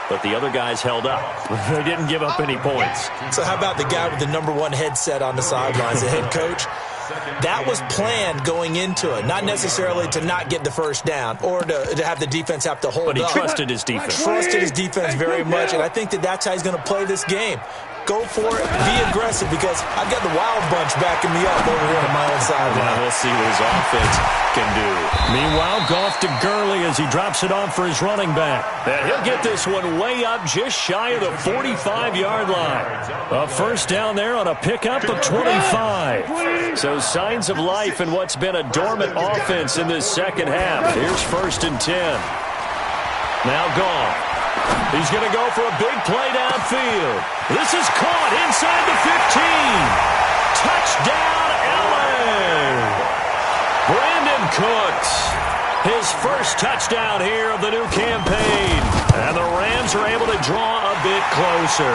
but the other guys held up. They didn't give up any points. So how about the guy with the #1 headset on the sidelines, the head coach? That was planned going into it, not necessarily to not get the first down or to have the defense have to hold up. But he trusted his defense. Trusted his defense very much, and I think that's how he's going to play this game. Go for it, be aggressive, because I've got the Wild Bunch backing me up over here on my own side. Now we'll see what his offense can do. Meanwhile, Goff to Gurley as he drops it off for his running back. And he'll get this one way up just shy of the 45-yard line. A first down there on a pickup of 25. So signs of life in what's been a dormant offense in this second half. Here's 1st and 10. Now Goff. He's going to go for a big play downfield. This is caught inside the 15. Touchdown, LA. Brandon Cooks. His first touchdown here of the new campaign. And the Rams are able to draw a bit closer.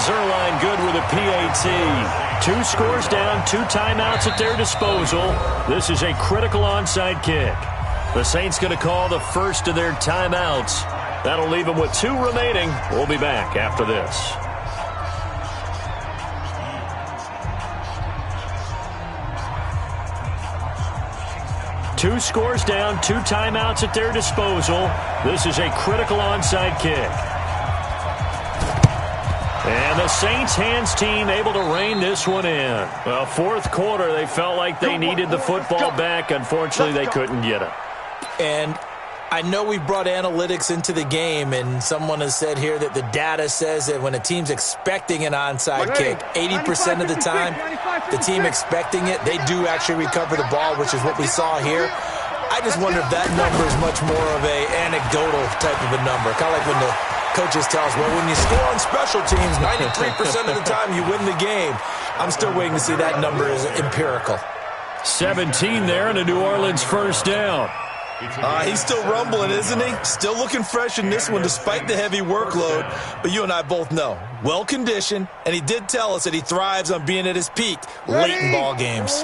Zerline good with a PAT. 2 scores down, 2 timeouts at their disposal. This is a critical onside kick. The Saints going to call the first of their timeouts. That'll leave them with 2 remaining. We'll be back after this. Two scores down, 2 timeouts at their disposal. This is a critical onside kick. And the Saints hands team able to rein this one in. Well, 4th quarter, they felt like they needed the football back. Unfortunately, they couldn't get it. And I know we brought analytics into the game, and someone has said here that the data says that when a team's expecting an onside kick, 80% of the time, the team expecting it, they do actually recover the ball, which is what we saw here. I just wonder if that number is much more of an anecdotal type of a number. Kind of like when the coaches tell us, well, when you score on special teams, 93% of the time you win the game. I'm still waiting to see that number is empirical. 17 there and a New Orleans first down. He's still rumbling, isn't he? Still looking fresh in this one despite the heavy workload. But you and I both know, well-conditioned, and he did tell us that he thrives on being at his peak late in ball games.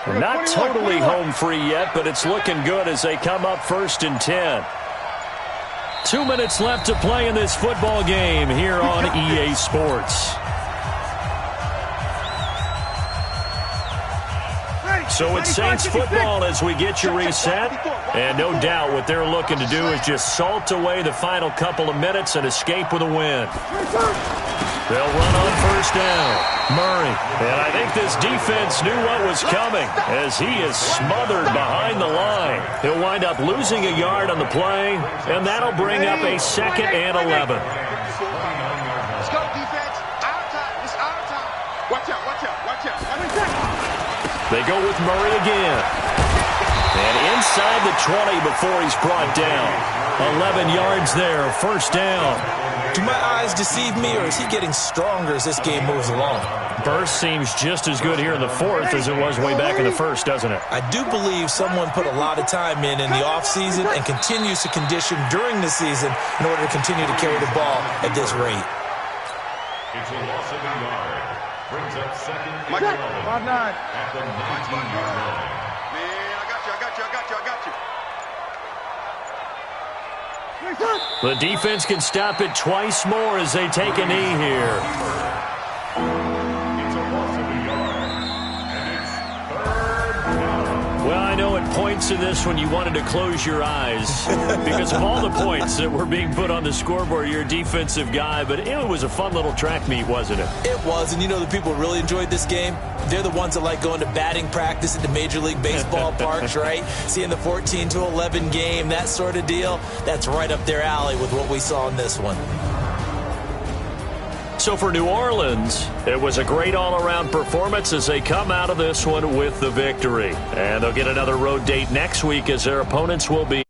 Not totally home free yet, but it's looking good as they come up 1st and 10. 2 minutes left to play in this football game here on EA Sports. So it's Saints football as we get you reset. And no doubt what they're looking to do is just salt away the final couple of minutes and escape with a win. They'll run on 1st down. Murray. And I think this defense knew what was coming as he is smothered behind the line. He'll wind up losing a yard on the play, and that'll bring up a 2nd and 11. Let's go, defense. Our time. It's our time. Watch out, watch out, watch out. They go with Murray again. And inside the 20 before he's brought down. 11 yards there, 1st down. Do my eyes deceive me, or is he getting stronger as this game moves along? Burst seems just as good here in the 4th as it was way back in the 1st, doesn't it? I do believe someone put a lot of time in the offseason and continues to condition during the season in order to continue to carry the ball at this rate. It's a loss of a yard. Brings up 2nd and 11 at the 19-yard line. Man, I got you, I got you, I got you, I got you. The defense can stop it twice more as they take a knee here. It's a loss of a yard. And it's 3rd down. Well, I know at points in this one you wanted to close your eyes because of all the points that were being put on the scoreboard. You're a defensive guy, but it was a fun little track meet, wasn't it? It was, and you know the people who really enjoyed this game? They're the ones that like going to batting practice at the Major League Baseball parks, right? Seeing the 14-11 game, that sort of deal. That's right up their alley with what we saw in this one. So for New Orleans, it was a great all-around performance as they come out of this one with the victory. And they'll get another road date next week as their opponents will be